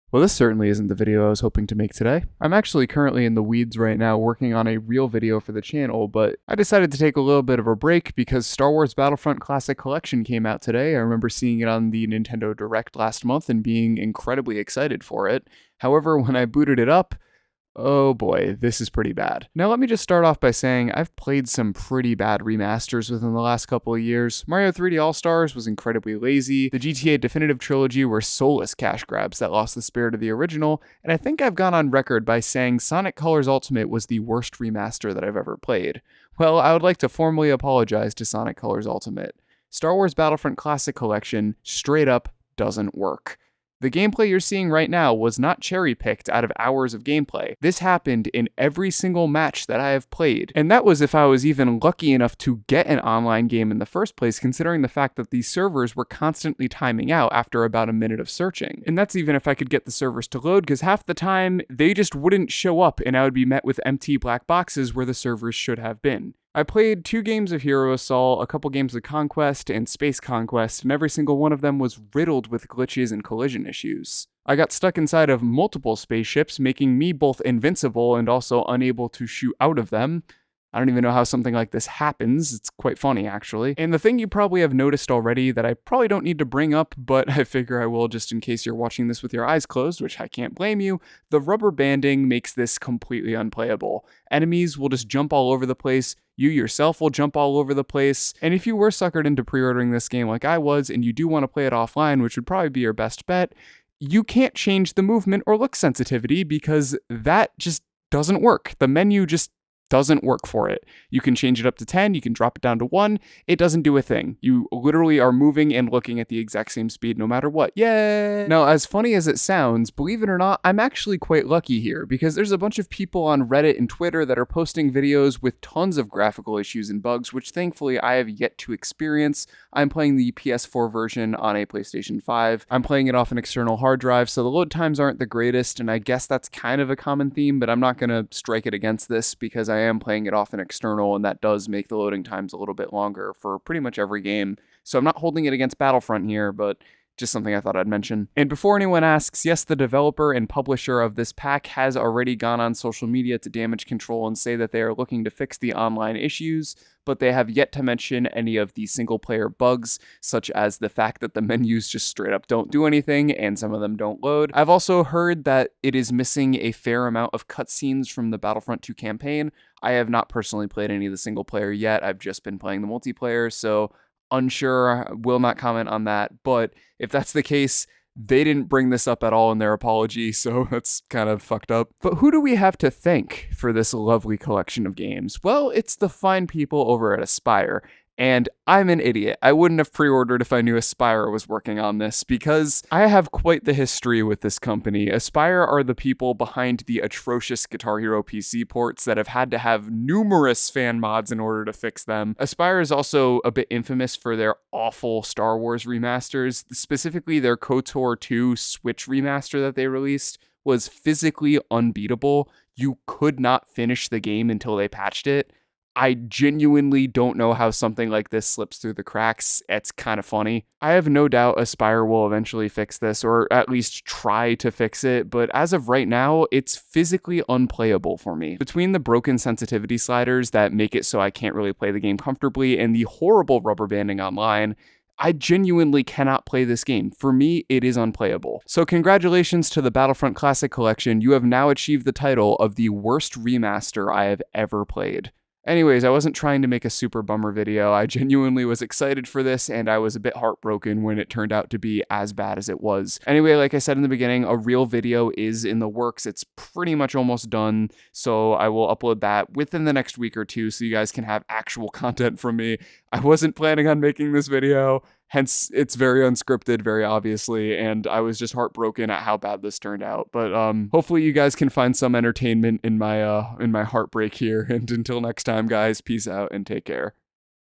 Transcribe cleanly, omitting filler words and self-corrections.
Well, this certainly isn't the video I was hoping to make today. I'm actually currently in the weeds right now working on a real video for the channel, but I decided to take a little bit of a break because Star Wars Battlefront Classic Collection came out today. I remember seeing it on the Nintendo Direct last month and being incredibly excited for it. However, when I booted it up, oh boy, this is pretty bad. Now let me just start off by saying I've played some pretty bad remasters within the last couple of years. Mario 3D All-Stars was incredibly lazy, the GTA Definitive Trilogy were soulless cash grabs that lost the spirit of the original, and I think I've gone on record by saying Sonic Colors Ultimate was the worst remaster that I've ever played. Well, I would like to formally apologize to Sonic Colors Ultimate. Star Wars Battlefront Classic Collection straight up doesn't work. The gameplay you're seeing right now was not cherry-picked out of hours of gameplay. This happened in every single match that I have played, and that was if I was even lucky enough to get an online game in the first place, considering the fact that these servers were constantly timing out after about a minute of searching. And that's even if I could get the servers to load, because half the time, they just wouldn't show up and I would be met with empty black boxes where the servers should have been. I played 2 games of Hero Assault, a couple games of Conquest, and Space Conquest, and every single one of them was riddled with glitches and collision issues. I got stuck inside of multiple spaceships, making me both invincible and also unable to shoot out of them. I don't even know how something like this happens. It's quite funny, actually. And the thing you probably have noticed already that I probably don't need to bring up, but I figure I will just in case you're watching this with your eyes closed, which I can't blame you, the rubber banding makes this completely unplayable. Enemies will just jump all over the place, you yourself will jump all over the place, and if you were suckered into pre-ordering this game like I was, and you do want to play it offline, which would probably be your best bet, you can't change the movement or look sensitivity because that just doesn't work. The menu just doesn't work for it. You can change it up to 10, you can drop it down to 1, it doesn't do a thing. You literally are moving and looking at the exact same speed no matter what. Yay! Now, as funny as it sounds, believe it or not, I'm actually quite lucky here because there's a bunch of people on Reddit and Twitter that are posting videos with tons of graphical issues and bugs, which thankfully I have yet to experience. I'm playing the PS4 version on a PlayStation 5. I'm playing it off an external hard drive, so the load times aren't the greatest, and I guess that's kind of a common theme, but I'm not going to strike it against this because I am playing it off an external, and that does make the loading times a little bit longer for pretty much every game. So I'm not holding it against Battlefront here, but just something I thought I'd mention. And before anyone asks, yes, the developer and publisher of this pack has already gone on social media to damage control and say that they are looking to fix the online issues, but they have yet to mention any of the single-player bugs, such as the fact that the menus just straight up don't do anything, and some of them don't load. I've also heard that it is missing a fair amount of cutscenes from the Battlefront 2 campaign. I have not personally played any of the single-player yet, I've just been playing the multiplayer, so unsure, will not comment on that, but if that's the case, they didn't bring this up at all in their apology, so that's kind of fucked up. But who do we have to thank for this lovely collection of games? Well, it's the fine people over at Aspyr. And I'm an idiot. I wouldn't have pre-ordered if I knew Aspyr was working on this because I have quite the history with this company. Aspyr are the people behind the atrocious Guitar Hero PC ports that have had to have numerous fan mods in order to fix them. Aspyr is also a bit infamous for their awful Star Wars remasters. Specifically, their KOTOR 2 Switch remaster that they released was physically unbeatable. You could not finish the game until they patched it. I genuinely don't know how something like this slips through the cracks. It's kind of funny. I have no doubt Aspyr will eventually fix this, or at least try to fix it, but as of right now, it's physically unplayable for me. Between the broken sensitivity sliders that make it so I can't really play the game comfortably, and the horrible rubber banding online, I genuinely cannot play this game. For me, it is unplayable. So congratulations to the Battlefront Classic Collection. You have now achieved the title of the worst remaster I have ever played. Anyways, I wasn't trying to make a super bummer video. I genuinely was excited for this, and I was a bit heartbroken when it turned out to be as bad as it was. Anyway, like I said in the beginning, a real video is in the works. It's pretty much almost done, so I will upload that within the next week or two so you guys can have actual content from me. I wasn't planning on making this video, hence it's very unscripted, very obviously, and I was just heartbroken at how bad this turned out. But hopefully you guys can find some entertainment in my heartbreak here, and until next time, guys, peace out and take care.